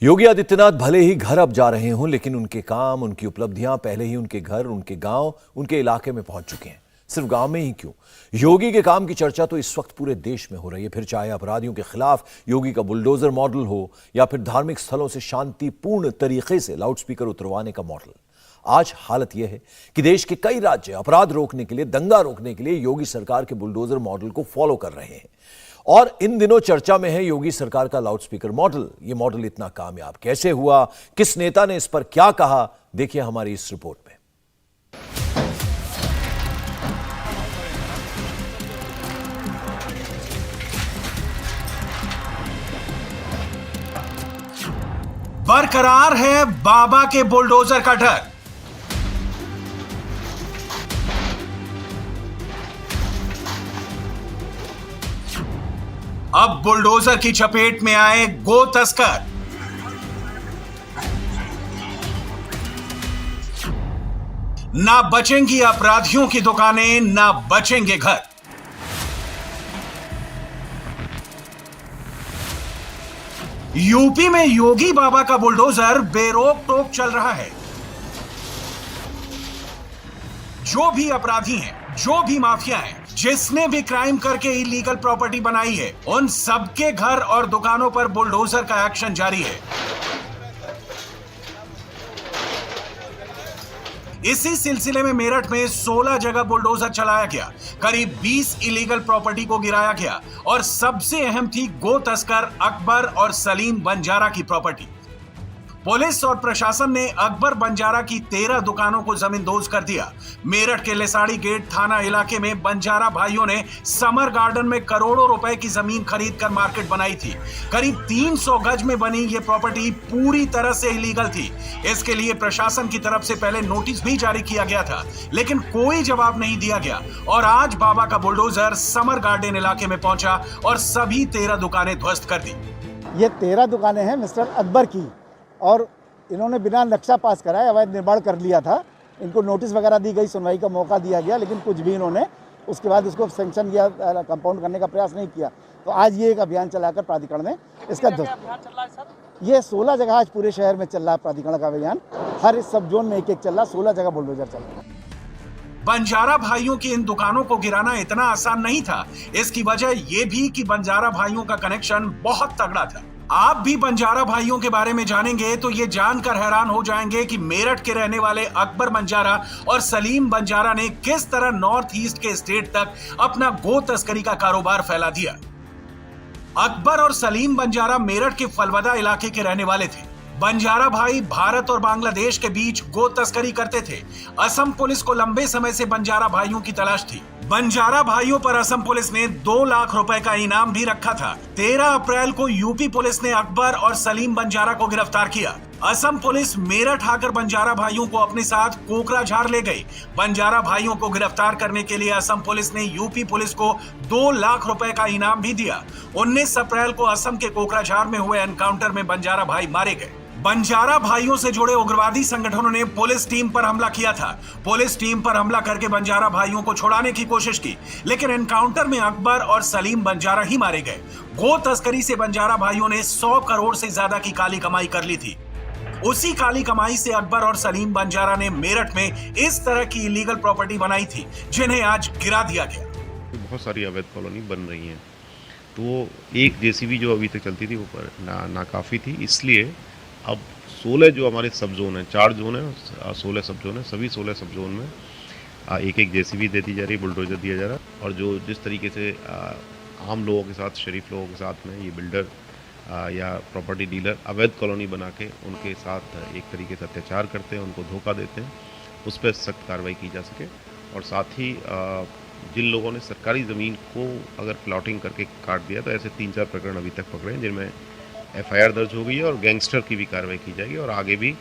योगी आदित्यनाथ भले ही घर अब जा रहे हों, लेकिन उनके काम, उनकी उपलब्धियां पहले ही उनके घर, उनके गांव, उनके इलाके में पहुंच चुके हैं। सिर्फ गांव में ही क्यों, योगी के काम की चर्चा तो इस वक्त पूरे देश में हो रही है। फिर चाहे अपराधियों के खिलाफ योगी का बुलडोजर मॉडल हो या फिर धार्मिक स्थलों से शांतिपूर्ण तरीके से लाउडस्पीकर उतरवाने का मॉडल। आज हालत यह है कि देश के कई राज्य अपराध रोकने के लिए, दंगा रोकने के लिए योगी सरकार के बुलडोजर मॉडल को फॉलो कर रहे हैं। और इन दिनों चर्चा में है योगी सरकार का लाउडस्पीकर मॉडल। यह मॉडल इतना कामयाब कैसे हुआ, किस नेता ने इस पर क्या कहा, देखिए हमारी इस रिपोर्ट में। बरकरार है बाबा के बुलडोजर का डर। अब बुलडोजर की चपेट में आए गो तस्कर। ना बचेंगी अपराधियों की दुकानें, ना बचेंगे घर। यूपी में योगी बाबा का बुलडोजर बेरोक टोक चल रहा है। जो भी अपराधी हैं, जो भी माफिया हैं, जिसने भी क्राइम करके इलीगल प्रॉपर्टी बनाई है, उन सबके घर और दुकानों पर बुलडोजर का एक्शन जारी है। इसी सिलसिले में मेरठ में 16 जगह बुलडोजर चलाया गया, करीब 20 इलीगल प्रॉपर्टी को गिराया गया और सबसे अहम थी गो तस्कर अकबर और सलीम बंजारा की प्रॉपर्टी। पुलिस और प्रशासन ने अकबर बंजारा की 13 दुकानों को जमींदोज कर दिया। मेरठ के लेसाड़ी गेट थाना इलाके में बंजारा भाइयों ने समर गार्डन में करोड़ों रुपए की जमीन खरीदकर मार्केट बनाई थी। करीब 300 गज में बनी ये प्रॉपर्टी पूरी तरह से इलीगल थी। इसके लिए प्रशासन की तरफ से पहले नोटिस भी जारी किया गया था, लेकिन कोई जवाब नहीं दिया गया। और आज बाबा का बुलडोजर समर गार्डन इलाके में पहुंचा और सभी 13 दुकानें ध्वस्त कर दी। ये 13 दुकानें हैं मिस्टर अकबर की, और इन्होंने बिना नक्शा पास कराए अवैध निर्माण कर लिया था। इनको नोटिस वगैरह दी गई, सुनवाई का मौका दिया गया, लेकिन कुछ भी इन्होंने उसके बाद इसको सैंक्शन या कंपाउंड करने का प्रयास नहीं किया। तो आज ये एक अभियान चलाकर प्राधिकरण ने इसका ये 16 जगह आज पूरे शहर में चल रहा है प्राधिकरण का अभियान। हर सब जोन में एक चल रहा, 16 जगह बुलडोजर चल रहा है। बंजारा भाइयों की इन दुकानों को गिराना इतना आसान नहीं था। इसकी वजह यह भी कि बंजारा भाइयों का कनेक्शन बहुत तगड़ा था। आप भी बंजारा भाइयों के बारे में जानेंगे तो ये जानकर हैरान हो जाएंगे कि मेरठ के रहने वाले अकबर बंजारा और सलीम बंजारा ने किस तरह नॉर्थ ईस्ट के स्टेट तक अपना गो तस्करी का कारोबार फैला दिया। अकबर और सलीम बंजारा मेरठ के फलवदा इलाके के रहने वाले थे। बंजारा भाई भारत और बांग्लादेश के बीच गो तस्करी करते थे। असम पुलिस को लंबे समय से बंजारा भाइयों की तलाश थी। बंजारा भाइयों पर असम पुलिस ने 2 लाख रुपए का इनाम भी रखा था। 13 अप्रैल को यूपी पुलिस ने अकबर और सलीम बंजारा को गिरफ्तार किया। असम पुलिस मेरठ आकर बंजारा भाइयों को अपने साथ कोकराझार ले गई। बंजारा भाइयों को गिरफ्तार करने के लिए असम पुलिस ने यूपी पुलिस को 2 लाख रुपए का इनाम भी दिया। 19 अप्रैल को असम के कोकराझार में हुए एनकाउंटर में बंजारा भाई मारे गए। बंजारा भाइयों से जुड़े उग्रवादी संगठनों ने पुलिस टीम पर हमला किया था। पुलिस टीम पर हमला करके बंजारा भाइयों को छुड़ाने की कोशिश की, लेकिन एनकाउंटर में अकबर और सलीम बंजारा ही मारे गए। गो तस्करी से बंजारा भाइयों ने 100 करोड़ से ज्यादा की काली कमाई कर ली थी। उसी काली कमाई से अकबर और सलीम बंजारा ने मेरठ में इस तरह की इलीगल प्रॉपर्टी बनाई थी, जिन्हें आज गिरा दिया गया। बहुत सारी अवैध कॉलोनी बन रही हैं, तो एक जेसीबी जो अभी तक चलती थी वो ना काफ़ी थी। इसलिए अब 16 जो हमारे सब जोन हैं, 4 जोन हैं, 16 सब जोन हैं, सभी 16 सब जोन में एक जेसीबी दे दी जा रही है, बुलडोजर दिया जा रहा है। और जो जिस तरीके से आम लोगों के साथ, शरीफ लोगों के साथ में ये बिल्डर या प्रॉपर्टी डीलर अवैध कॉलोनी बना के उनके साथ एक तरीके से अत्याचार करते हैं, उनको धोखा देते हैं, उस पर सख्त कार्रवाई की जा सके। और साथ ही जिन लोगों ने सरकारी ज़मीन को अगर प्लॉटिंग करके काट दिया, तो ऐसे 3-4 प्रकरण अभी तक पकड़े हैं, जिनमें FIR दर्ज हो गई है और गैंगस्टर की भी कार्रवाई की जाएगी। और आगे भी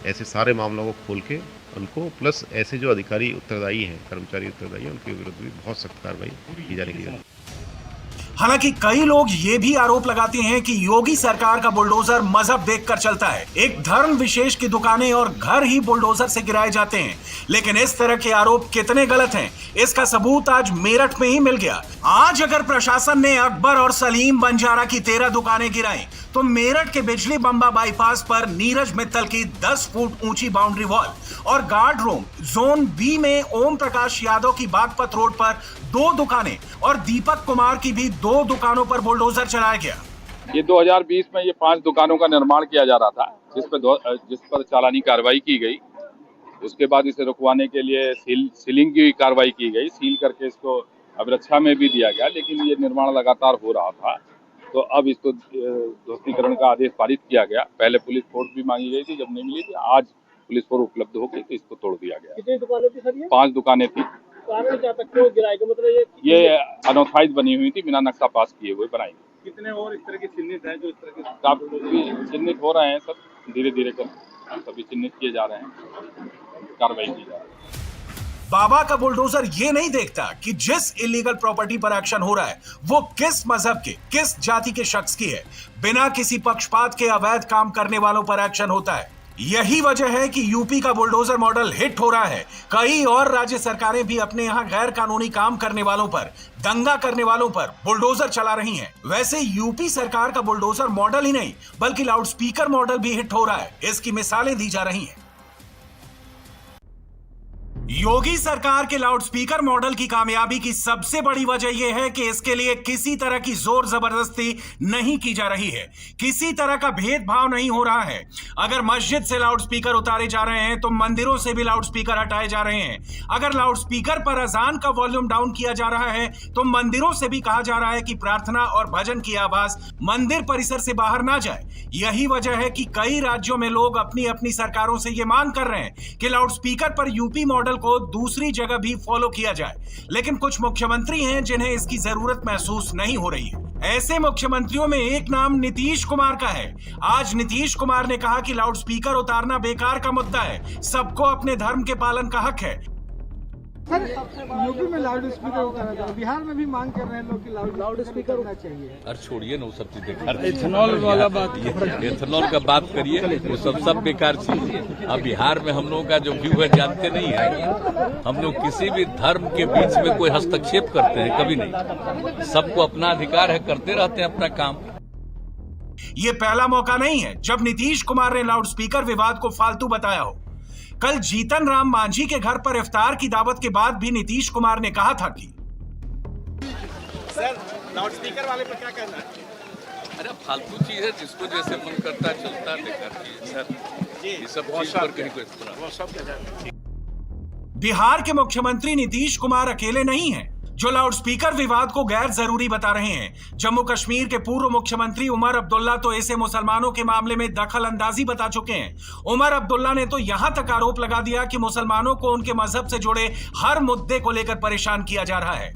ऐसे सारे मामलों को खोल के उनको, प्लस ऐसे जो अधिकारी उत्तरदायी हैं, कर्मचारी उत्तरदायी हैं, उनके विरुद्ध भी बहुत सख्त कार्रवाई की जाने की जरूरत है। हालांकि कई लोग ये भी आरोप लगाते हैं कि योगी सरकार का बुलडोजर मजहब देखकर चलता है। एक धर्म विशेष की दुकानें और घर ही बुलडोजर से गिराए जाते हैं। लेकिन इस तरह के आरोप कितने गलत हैं, इसका सबूत आज मेरठ में ही मिल गया। आज अगर प्रशासन ने अकबर और सलीम बंजारा की 13 दुकानें गिराई, तो मेरठ के बिजली बम्बा बाईपास पर नीरज मित्तल की 10 फुट ऊंची बाउंड्री वॉल और गार्ड रूम, जोन बी में ओम प्रकाश यादव की बागपत रोड पर 2 दुकानें और दीपक कुमार की भी 2 दुकानों पर बुलडोजर चलाया गया। ये 2020 में ये 5 दुकानों का निर्माण किया जा रहा था, जिस पर चालानी कार्रवाई की गई। उसके बाद इसे रुकवाने के लिए सीलिंग की कार्रवाई की गई, सील करके इसको अभिरक्षा में भी दिया गया। लेकिन ये निर्माण लगातार हो रहा था, तो अब इसको ध्वस्तीकरण का आदेश पारित किया गया। पहले पुलिस फोर्स भी मांगी गई थी, जब नहीं मिली थी, आज पुलिस फोर्स उपलब्ध हो गई तो इसको तोड़ दिया गया। कितनी दुकानें थी सर? ये 5 दुकानें थी। कारण क्या तक क्यों गिराई? मतलब ये अनऑथराइज बनी हुई थी, बिना नक्शा पास किए हुए बनाई। कितने और इस तरह के चिन्हित हैं जो इस तरह के काफी चिन्हित हो रहे हैं, सब धीरे धीरे कर सभी चिन्हित किए जा रहे हैं, कार्रवाई की जा रही है। बाबा का बुलडोजर ये नहीं देखता कि जिस इलीगल प्रॉपर्टी पर एक्शन हो रहा है वो किस मजहब के, किस जाति के शख्स की है। बिना किसी पक्षपात के अवैध काम करने वालों पर एक्शन होता है। यही वजह है कि यूपी का बुलडोजर मॉडल हिट हो रहा है। कई और राज्य सरकारें भी अपने यहाँ गैर कानूनी काम करने वालों पर, दंगा करने वालों पर बुलडोजर चला रही हैं। वैसे यूपी सरकार का बुलडोजर मॉडल ही नहीं बल्कि लाउडस्पीकर मॉडल भी हिट हो रहा है। इसकी मिसालें दी जा रही हैं। योगी सरकार के लाउडस्पीकर मॉडल की कामयाबी की सबसे बड़ी वजह यह है कि इसके लिए किसी तरह की जोर जबरदस्ती नहीं की जा रही है, किसी तरह का भेदभाव नहीं हो रहा है। अगर मस्जिद से लाउडस्पीकर उतारे जा रहे हैं तो मंदिरों से भी लाउडस्पीकर हटाए जा रहे हैं। अगर लाउडस्पीकर पर अजान का वॉल्यूम डाउन किया जा रहा है तो मंदिरों से भी कहा जा रहा है कि प्रार्थना और भजन की आवाज मंदिर परिसर से बाहर ना जाए। यही वजह है कि कई राज्यों में लोग अपनी अपनी सरकारों से यह मांग कर रहे हैं कि लाउडस्पीकर पर यूपी मॉडल को दूसरी जगह भी फॉलो किया जाए। लेकिन कुछ मुख्यमंत्री हैं जिन्हें इसकी जरूरत महसूस नहीं हो रही है। ऐसे मुख्यमंत्रियों में एक नाम नीतीश कुमार का है। आज नीतीश कुमार ने कहा कि लाउडस्पीकर उतारना बेकार का मुद्दा है, सबको अपने धर्म के पालन का हक है। सर, यूपी में लाउड स्पीकर उतारा था, बिहार में भी मांग कर रहे हैं लोग कि लाउड स्पीकर होना चाहिए। अरे छोड़िए ना वो सब चीजें, एथेनॉल वाला बात, एथेनॉल का बात करिए, वो सब बेकार चीज है। अब बिहार में हम लोगों का जो व्यू है जानते नहीं है। हम लोग किसी भी धर्म के बीच में कोई हस्तक्षेप करते हैं कभी नहीं। सबको अपना अधिकार है, करते रहते हैं अपना काम। ये पहला मौका नहीं है जब नीतीश कुमार ने लाउडस्पीकर विवाद को फालतू बताया हो। कल जीतन राम मांझी के घर पर इफ्तार की दावत के बाद भी नीतीश कुमार ने कहा था कि सर, लाउडस्पीकर वाले पर क्या कहना है? अरे फालतू चीज है, जिसको जैसे मन करता है चलता है, बेकार चीज है सर। ये सब चीज पर कहीं कोई बिहार के मुख्यमंत्री नीतीश कुमार अकेले नहीं हैं जो लाउडस्पीकर विवाद को गैर जरूरी बता रहे हैं। जम्मू कश्मीर के पूर्व मुख्यमंत्री उमर अब्दुल्ला तो इसे मुसलमानों के मामले में दखल अंदाजी बता चुके हैं। उमर अब्दुल्ला ने तो यहां तक आरोप लगा दिया कि मुसलमानों को उनके मजहब से जुड़े हर मुद्दे को लेकर परेशान किया जा रहा है।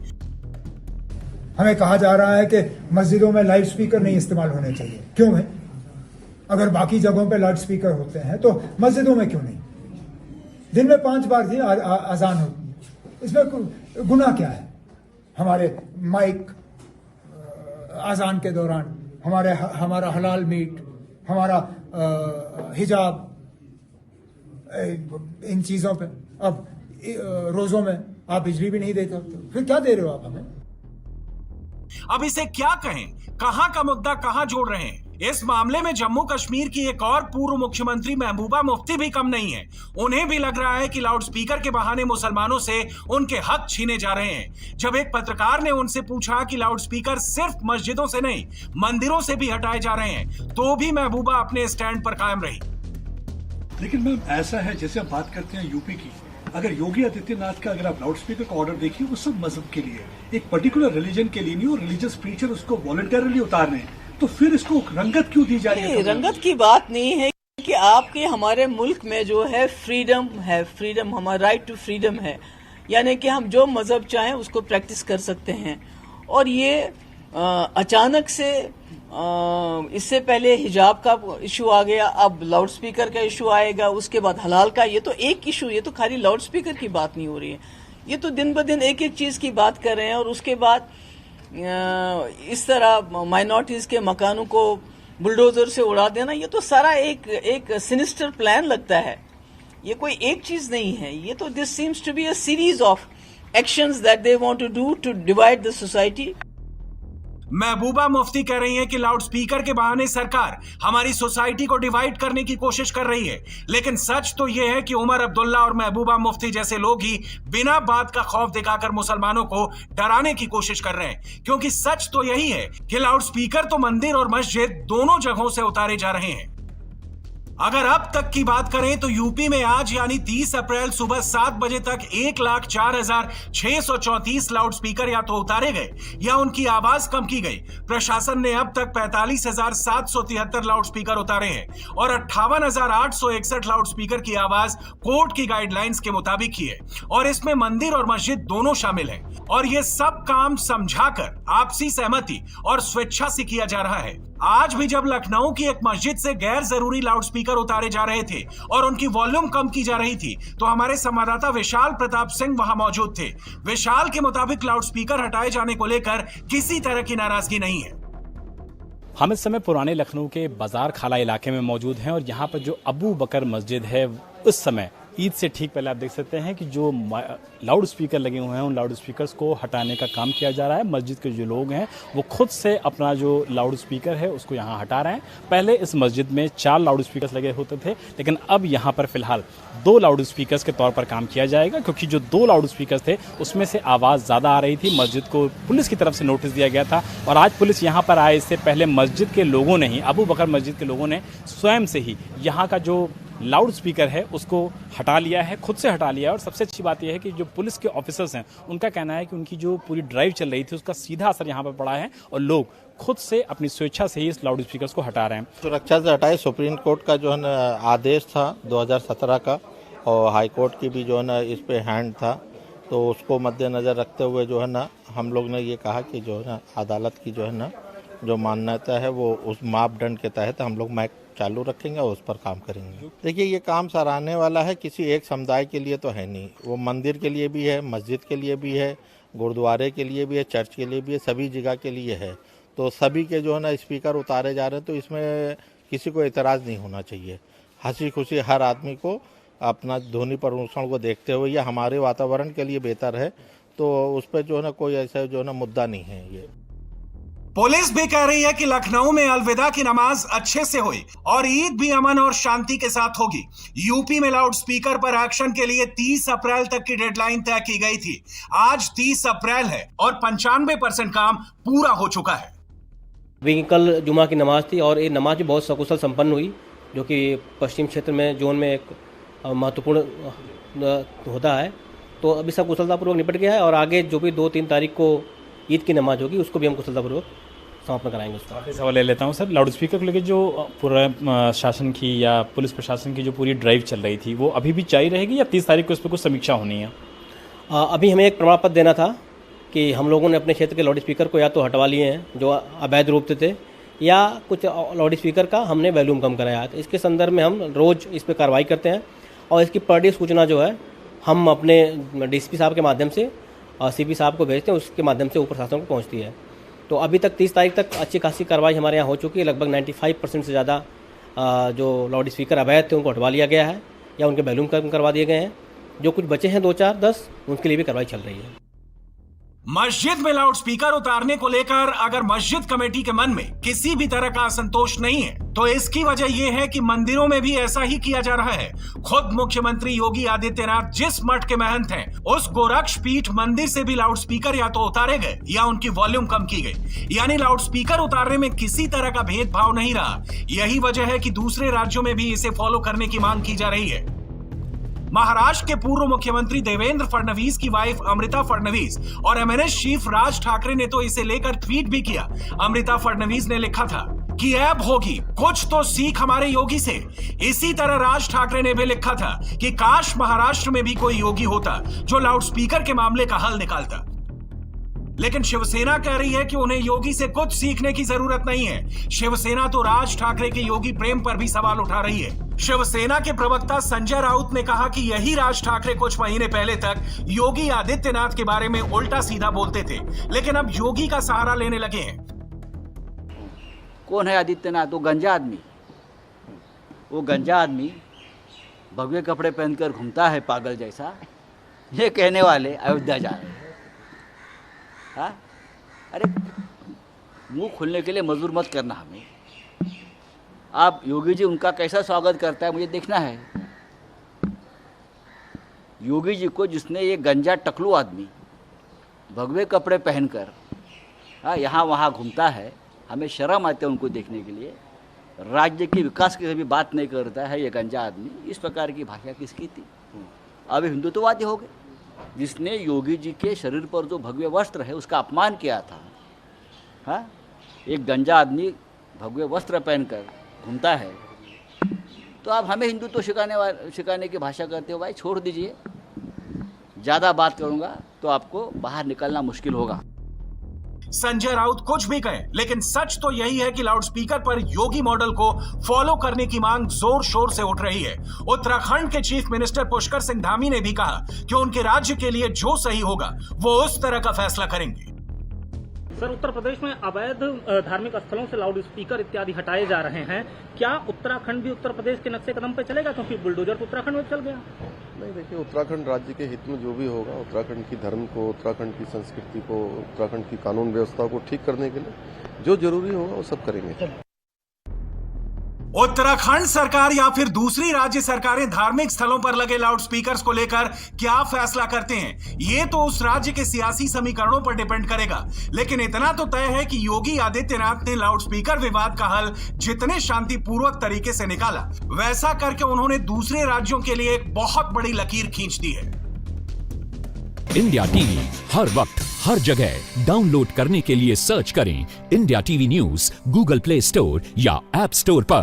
हमें कहा जा रहा है कि मस्जिदों में लाउड स्पीकर नहीं इस्तेमाल होने चाहिए। क्यों है? अगर बाकी जगहों पे लाउड स्पीकर होते हैं तो मस्जिदों में क्यों नहीं? दिन में 5 बार ही अजान होती है, इसमें गुनाह क्या है? हमारे माइक अजान के दौरान, हमारा हलाल मीट, हमारा हिजाब, इन चीज़ों पे। अब रोज़ों में आप बिजली भी नहीं देते, फिर क्या दे रहे हो आप हमें? अब इसे क्या कहें? कहां का मुद्दा कहां जोड़ रहे हैं? इस मामले में जम्मू कश्मीर की एक और पूर्व मुख्यमंत्री महबूबा मुफ्ती भी कम नहीं है। उन्हें भी लग रहा है कि लाउडस्पीकर के बहाने मुसलमानों से उनके हक छीने जा रहे हैं। जब एक पत्रकार ने उनसे पूछा कि लाउडस्पीकर सिर्फ मस्जिदों से नहीं मंदिरों से भी हटाए जा रहे हैं, तो भी महबूबा अपने स्टैंड पर कायम रही। लेकिन मैम ऐसा है, जैसे आप बात करते हैं यूपी की, अगर योगी आदित्यनाथ का अगर आप लाउडस्पीकर का ऑर्डर देखिए, वो सब मजहब के लिए, एक पर्टिकुलर रिलीजन के लिए नहीं, और रिलीजियस प्रीचर उसको वॉलंटरली उतार रहे हैं, तो फिर इसको रंगत क्यों दी जा रही है? रंगत की बात नहीं है कि आपके हमारे मुल्क में जो है फ्रीडम है, फ्रीडम, हमारा राइट टू फ्रीडम है, यानी कि हम जो मजहब चाहें उसको प्रैक्टिस कर सकते हैं। और ये अचानक से इससे पहले हिजाब का इशू आ गया, अब लाउडस्पीकर का इशू आएगा, उसके बाद हलाल का। ये तो एक इशू, ये तो खाली लाउडस्पीकर की बात नहीं हो रही है, ये तो दिन ब दिन एक एक चीज की बात कर रहे हैं। और उसके बाद इस तरह माइनॉरिटीज के मकानों को बुलडोजर से उड़ा देना, ये तो सारा एक सिनिस्टर प्लान लगता है। ये कोई एक चीज नहीं है, ये तो this seems to be a series of actions that they want to do to divide the society. Mehbooba Mufti कह रही हैं कि लाउडस्पीकर के बहाने सरकार हमारी सोसाइटी को डिवाइड करने की कोशिश कर रही है, लेकिन सच तो यह है कि उमर अब्दुल्ला और महबूबा मुफ्ती जैसे लोग ही बिना बात का खौफ दिखाकर मुसलमानों को डराने की कोशिश कर रहे हैं, क्योंकि सच तो यही है कि लाउडस्पीकर तो मंदिर और मस्जिद दोनों जगहों से उतारे जा रहे हैं। अगर अब तक की बात करें तो यूपी में आज यानी 30 अप्रैल सुबह 7 बजे तक 1,04,634 लाउडस्पीकर या तो उतारे गए या उनकी आवाज कम की गई। प्रशासन ने अब तक 45,773 लाउडस्पीकर उतारे हैं और 58,861 लाउडस्पीकर की आवाज कोर्ट की गाइडलाइंस के मुताबिक की है और इसमें मंदिर और मस्जिद दोनों शामिल हैं। और ये सब काम समझाकर, आपसी सहमति और स्वेच्छा से किया जा रहा है। आज भी जब लखनऊ की एक मस्जिद से गैर जरूरी लाउडस्पीकर उतारे जा रहे थे और उनकी वॉल्यूम कम की जा रही थी तो हमारे संवाददाता विशाल प्रताप सिंह वहां मौजूद थे। विशाल के मुताबिक लाउडस्पीकर हटाए जाने को लेकर किसी तरह की नाराजगी नहीं है। हम इस समय पुराने लखनऊ के बाजार खाला इलाके में मौजूद हैं और यहाँ पर जो अबू बकर मस्जिद है, उस समय ईद से ठीक पहले आप देख सकते हैं कि जो लाउड स्पीकर लगे हुए हैं उन लाउड स्पीकर्स को हटाने का काम किया जा रहा है। मस्जिद के जो लोग हैं वो खुद से अपना जो लाउड स्पीकर है उसको यहाँ हटा रहे हैं। पहले इस मस्जिद में 4 लाउड स्पीकर्स लगे होते थे, लेकिन अब यहाँ पर फिलहाल 2 लाउड स्पीकर्स के तौर पर काम किया जाएगा, क्योंकि जो 2 लाउड स्पीकर्स थे उसमें से आवाज़ ज़्यादा आ रही थी। मस्जिद को पुलिस की तरफ से नोटिस दिया गया था और आज पुलिस यहाँ पर आए इससे पहले मस्जिद के लोगों ने ही, अबू बकर मस्जिद के लोगों ने स्वयं से ही यहाँ का जो लाउड स्पीकर है उसको हटा लिया है, खुद से हटा लिया है। और सबसे अच्छी बात यह है कि जो पुलिस के ऑफिसर्स हैं उनका कहना है कि उनकी जो पूरी ड्राइव चल रही थी उसका सीधा असर यहाँ पर पड़ा है और लोग खुद से अपनी स्वेच्छा से ही इस लाउड स्पीकर्स को हटा रहे हैं। सुरक्षा से हटाए, सुप्रीम कोर्ट का जो है ना आदेश था 2017 का और हाई कोर्ट की भी जो है ना इस पे हैंड था, तो उसको मद्देनज़र रखते हुए जो है ना हम लोग ने ये कहा कि जो है ना अदालत की जो है ना जो मान्यता है वो उस मापदंड के तहत हम लोग माइक चालू रखेंगे और उस पर काम करेंगे। देखिए ये काम सराहने वाला है, किसी एक समुदाय के लिए तो है नहीं, वो मंदिर के लिए भी है, मस्जिद के लिए भी है, गुरुद्वारे के लिए भी है, चर्च के लिए भी है, सभी जगह के लिए है। तो सभी के जो है ना स्पीकर उतारे जा रहे हैं तो इसमें किसी को एतराज़ नहीं होना चाहिए। हंसी खुशी हर आदमी को अपना ध्वनि प्रदूषण को देखते हुए ये हमारे वातावरण के लिए बेहतर है, तो उस पर जो है ना कोई ऐसा जो है ना मुद्दा नहीं है। ये पुलिस भी कह रही है कि लखनऊ में अलविदा की नमाज अच्छे से हुई और ईद भी अमन और शांति के साथ होगी। यूपी में लाउड स्पीकर पर एक्शन के लिए 30 अप्रैल तक की डेडलाइन तय की गई थी। आज 30 अप्रैल है और 95% काम पूरा हो चुका है। कल जुमा की नमाज थी और ये नमाज भी बहुत सकुशल संपन्न हुई, जो कि पश्चिम क्षेत्र में जोन में एक महत्वपूर्ण होता है। तो अभी सब कुशलतापूर्वक निपट गया है और आगे जो भी 2-3 तारीख को ईद की नमाज होगी उसको भी हम कुशलतापूर्वक समापन कराएंगे। उसका सवाल ले लेता हूँ सर, लाउड स्पीकर को लेकर जो पूरा शासन की या पुलिस प्रशासन की जो पूरी ड्राइव चल रही थी वो अभी भी जारी रहेगी या 30 तारीख को इस पर कुछ समीक्षा होनी है? अभी हमें एक प्रमाण पत्र देना था कि हम लोगों ने अपने क्षेत्र के लाउड स्पीकर को या तो हटवा लिए हैं जो अवैध रूप से थे, या कुछ लाउड स्पीकर का हमने वॉल्यूम कम कराया। तो इसके संदर्भ में हम रोज़ इस पर कार्रवाई करते हैं और इसकी पर डे सूचना जो है हम अपने डीसीपी साहब के माध्यम से और सीपी साहब को भेजते हैं, उसके माध्यम से ऊपर शासन को पहुंचती है। तो अभी तक 30 तारीख तक अच्छी खासी कार्रवाई हमारे यहाँ हो चुकी है। लगभग 95% से ज़्यादा जो लाउड स्पीकर अवैध थे उनको हटवा लिया गया है या उनके वॉल्यूम कम करवा दिए गए हैं। जो कुछ बचे हैं 2-4-10 उनके लिए भी कार्रवाई चल रही है। मस्जिद में लाउड स्पीकर उतारने को लेकर अगर मस्जिद कमेटी के मन में किसी भी तरह का असंतोष नहीं है तो इसकी वजह यह है कि मंदिरों में भी ऐसा ही किया जा रहा है। खुद मुख्यमंत्री योगी आदित्यनाथ जिस मठ के महंत हैं, उस गोरक्ष पीठ मंदिर से भी लाउड स्पीकर या तो उतारे गए या उनकी वॉल्यूम कम की गई, यानी लाउड स्पीकर उतारने में किसी तरह का भेदभाव नहीं रहा। यही वजह है कि दूसरे राज्यों में भी इसे फॉलो करने की मांग की जा रही है। महाराष्ट्र के पूर्व मुख्यमंत्री देवेंद्र फडणवीस की वाइफ अमृता फडणवीस और एमएनएस चीफ राज ठाकरे ने तो इसे लेकर ट्वीट भी किया। अमृता फडणवीस ने लिखा था कि ऐब होगी, कुछ तो सीख हमारे योगी से। इसी तरह राज ठाकरे ने भी लिखा था कि काश महाराष्ट्र में भी कोई योगी होता जो लाउड स्पीकर के मामले का हल निकालता। लेकिन शिवसेना कह रही है कि उन्हें योगी से कुछ सीखने की जरूरत नहीं है। शिवसेना तो राज ठाकरे के योगी प्रेम पर भी सवाल उठा रही है। शिवसेना के प्रवक्ता संजय राउत ने कहा कि यही राज ठाकरे कुछ महीने पहले तक योगी आदित्यनाथ के बारे में उल्टा सीधा बोलते थे, लेकिन अब योगी का सहारा लेने लगे हैं। कौन है आदित्यनाथ? वो गंजा आदमी, वो गंजा आदमी भगवे कपड़े पहनकर घूमता है पागल जैसा, ये कहने वाले अयोध्या जा रहे हैं। हाँ, अरे मुंह खोलने के लिए मजबूर मत करना हमें। आप योगी जी उनका कैसा स्वागत करता है मुझे देखना है। योगी जी को जिसने ये गंजा टकलू आदमी भगवे कपड़े पहनकर हाँ यहाँ वहाँ घूमता है, हमें शर्म आती है उनको देखने के लिए। राज्य के विकास की कभी बात नहीं करता है ये गंजा आदमी। इस प्रकार की भाषा किसकी थी? अब हिंदुत्ववादी हो गए। जिसने योगी जी के शरीर पर जो भगवे वस्त्र है उसका अपमान किया था। हाँ, एक गंजा आदमी भगवे वस्त्र पहनकर घूमता है, तो आप हमें हिंदुत्व सिखाने की भाषा करते हो। भाई छोड़ दीजिए, ज़्यादा बात करूँगा तो आपको बाहर निकलना मुश्किल होगा। संजय राउत कुछ भी कहे, लेकिन सच तो यही है कि लाउडस्पीकर पर योगी मॉडल को फॉलो करने की मांग जोर शोर से उठ रही है। उत्तराखंड के चीफ मिनिस्टर पुष्कर सिंह धामी ने भी कहा कि उनके राज्य के लिए जो सही होगा वो उस तरह का फैसला करेंगे। सर, उत्तर प्रदेश में अवैध धार्मिक स्थलों से लाउड स्पीकर इत्यादि हटाए जा रहे हैं, क्या उत्तराखंड भी उत्तर प्रदेश के नक्शे कदम पे चलेगा? क्योंकि बुलडोजर तो उत्तराखंड में चल गया। नहीं, देखिए, उत्तराखंड राज्य के हित में जो भी होगा, उत्तराखंड की धर्म को, उत्तराखंड की संस्कृति को, उत्तराखंड की कानून व्यवस्था को ठीक करने के लिए जो जरूरी होगा वो सब करेंगे। उत्तराखंड सरकार या फिर दूसरी राज्य सरकारें धार्मिक स्थलों पर लगे लाउडस्पीकर्स को लेकर क्या फैसला करते हैं, ये तो उस राज्य के सियासी समीकरणों पर डिपेंड करेगा। लेकिन इतना तो तय है कि योगी आदित्यनाथ ने लाउडस्पीकर विवाद का हल जितने शांतिपूर्वक तरीके से निकाला, वैसा करके उन्होंने दूसरे राज्यों के लिए एक बहुत बड़ी लकीर खींच दी है। इंडिया टीवी हर वक्त हर जगह डाउनलोड करने के लिए सर्च करें India TV news Google play store या ऐप स्टोर पर।